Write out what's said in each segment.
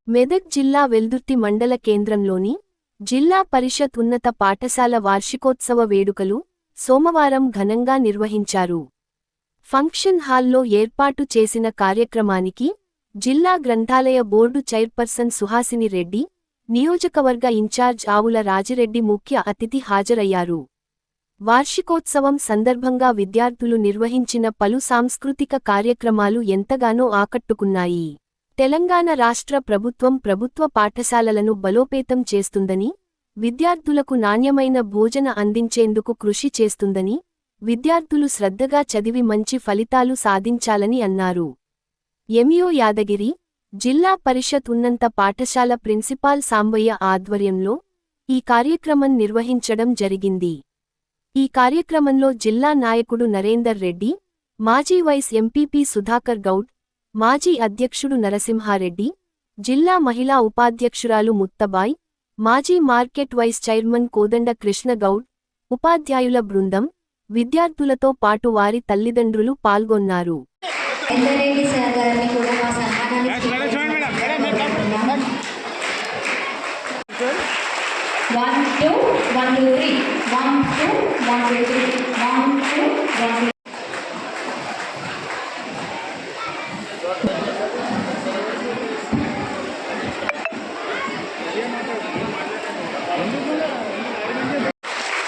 మెదక్ జిల్లా వెల్దుర్తి మండల కేంద్రంలోని జిల్లా పరిషత్ ఉన్నత పాఠశాల వార్షికోత్సవ వేడుకలు సోమవారం ఘనంగా నిర్వహించారు. ఫంక్షన్ హాల్లో ఏర్పాటు చేసిన కార్యక్రమానికి జిల్లా గ్రంథాలయ బోర్డు చైర్పర్సన్ సుహాసిని రెడ్డి, నియోజకవర్గ ఇన్ఛార్జ్ ఆవుల రాజిరెడ్డి ముఖ్య అతిథి హాజరయ్యారు. వార్షికోత్సవం సందర్భంగా విద్యార్థులు నిర్వహించిన పలు సాంస్కృతిక కార్యక్రమాలు ఎంతగానో ఆకట్టుకున్నాయి. తెలంగాణ రాష్ట్ర ప్రభుత్వం ప్రభుత్వ పాఠశాలలను బలోపేతం చేస్తుందని, విద్యార్థులకు నాణ్యమైన భోజన అందించేందుకు కృషి చేస్తుందని, విద్యార్థులు శ్రద్ధగా చదివి మంచి ఫలితాలు సాధించాలని అన్నారు. ఎంఈఓ యాదగిరి, జిల్లా పరిషత్ ఉన్నత పాఠశాల ప్రిన్సిపాల్ సాంబయ్య ఆధ్వర్యంలో ఈ కార్యక్రమం నిర్వహించడం జరిగింది. ఈ కార్యక్రమంలో జిల్లా నాయకుడు నరేందర్ రెడ్డి, మాజీ వైస్ ఎంపీపీ సుధాకర్ గౌడ్, మాజీ అధ్యక్షుడు నరసింహారెడ్డి, జిల్లా మహిళా ఉపాధ్యక్షురాలు ముత్తబాయ్, మాజీ మార్కెట్ వైస్ చైర్మన్ కోదండ కృష్ణగౌడ్, ఉపాధ్యాయుల బృందం, విద్యార్థులతో పాటు వారి తల్లిదండ్రులు పాల్గొన్నారు.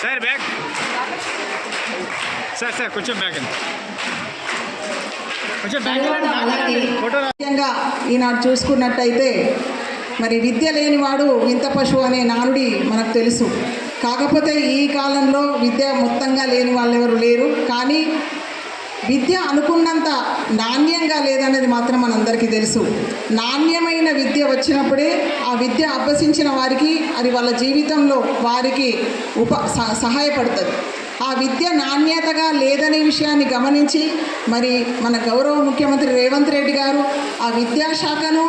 సార్ బ్యాక్ సార్ కొంచెం బ్యాక్ ముఖ్యంగా ఈనాడు చూసుకున్నట్టయితే మరి విద్య లేనివాడు వింత పశువు అనే నానుడి మనకు తెలుసు. కాకపోతే ఈ కాలంలో విద్య మొత్తంగా లేని వాళ్ళు ఎవరు లేరు. కానీ విద్య అనుకున్నంత నాణ్యంగా లేదనేది మాత్రం మనందరికీ తెలుసు. నాణ్యమైన విద్య వచ్చినప్పుడే ఆ విద్య అభ్యసించిన వారికి అది వాళ్ళ జీవితంలో వారికి సహాయపడుతుంది. ఆ విద్య నాణ్యతగా లేదనే విషయాన్ని గమనించి మరి మన గౌరవ ముఖ్యమంత్రి రేవంత్ రెడ్డి గారు ఆ విద్యాశాఖను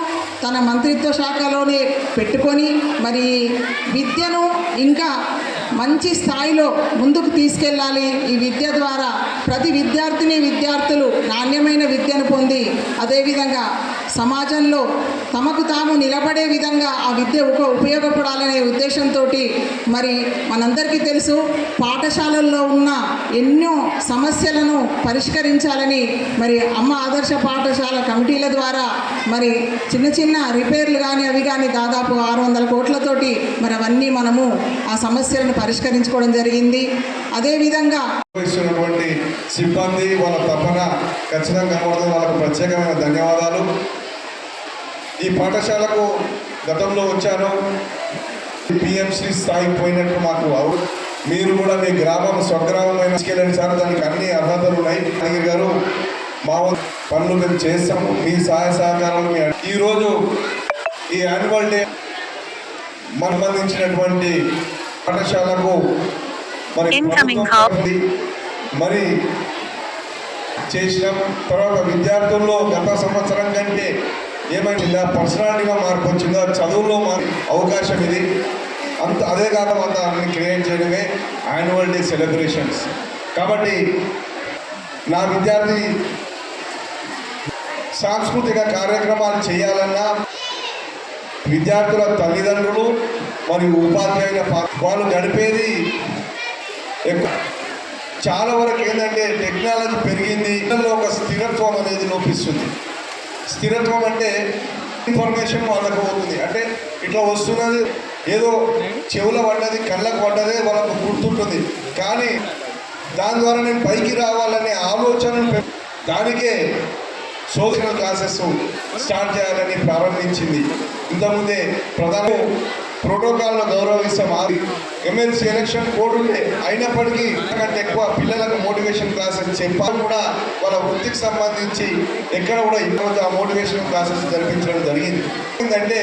తన మంత్రిత్వ శాఖలోనే పెట్టుకొని మరి విద్యను ఇంకా మంచి స్థాయిలో ముందుకు తీసుకెళ్ళాలి. ఈ విద్య ద్వారా ప్రతి విద్యార్థులు నాణ్యమైన విద్యను పొంది అదేవిధంగా సమాజంలో తమకు తాము నిలబడే విధంగా ఆ విద్య ఉపయోగపడాలనే ఉద్దేశంతో మరి మనందరికీ తెలుసు పాఠశాలల్లో ఉన్న ఎన్నో సమస్యలను పరిష్కరించాలని మరి అమ్మ ఆదర్శ పాఠశాల కమిటీల ద్వారా మరి చిన్న రిపేర్లు కానీ అవి కానీ దాదాపు 600 కోట్లతోటి మరి అవన్నీ మనము ఆ సమస్యలను పరిష్కరించుకోవడం జరిగింది. అదేవిధంగా సిబ్బంది వాళ్ళ తపన ఖచ్చితంగా వాళ్ళకు ప్రత్యేకమైన ధన్యవాదాలు. ఈ పాఠశాలకు గతంలో వచ్చాను, పిఎంసి స్థాయికి పోయినట్టు మాకు మీరు కూడా మీ గ్రామం స్వగ్రామమైన తీసుకెళ్ళండి సార్, దానికి అన్ని అర్హతలు ఉన్నాయి. నాయకులు గారు మా పనులు మేము చేస్తాము, మీ సహాయ సహకారాలు. ఈరోజు ఈ యాన్యువల్ డే సంబంధించినటువంటి పాఠశాలకు మరి చేసినాం. తర్వాత విద్యార్థుల్లో గత సంవత్సరం కంటే ఏమైనా పర్సనాలిటీగా మార్పు వచ్చిందో, చదువుల్లో అవకాశం ఇది అదే కాకుండా అన్ని క్రియేట్ చేయడమే యాన్యువల్ డే సెలబ్రేషన్స్. కాబట్టి నా విద్యార్థి సాంస్కృతిక కార్యక్రమాలు చేయాలన్నా విద్యార్థుల తల్లిదండ్రులు మరియు ఉపాధ్యాయుల వాళ్ళు గడిపేది ఎక్కువ. చాలా వరకు ఏంటంటే టెక్నాలజీ పెరిగింది, ఇళ్ళలో ఒక స్థిరత్వం అనేది లోపిస్తుంది. స్థిరత్వం అంటే ఇన్ఫర్మేషన్ వాళ్ళకు అవుతుంది, అంటే ఇట్లా వస్తున్నది ఏదో చెవుల పడ్డది కళ్ళకు పడ్డదే వాళ్ళకు గుర్తుంటుంది. కానీ దాని ద్వారా నేను పైకి రావాలనే ఆలోచన, దానికే సోషల్ క్లాసెస్ స్టార్ట్ చేయాలని ప్రారంభించింది. ఇంతకుముందే ప్రధాన ప్రోటోకాల్ను గౌరవిస్తాం. ఎమ్మెల్సీ ఎలక్షన్ కోడ్ ఉంటే అయినప్పటికీ అంతకంటే ఎక్కువ పిల్లలకు మోటివేషన్ క్లాసెస్ చెప్పాలి కూడా వాళ్ళ వృత్తికి సంబంధించి ఎక్కడ కూడా ఈరోజు ఆ మోటివేషన్ క్లాసెస్ జరిపించడం జరిగింది. ఏంటంటే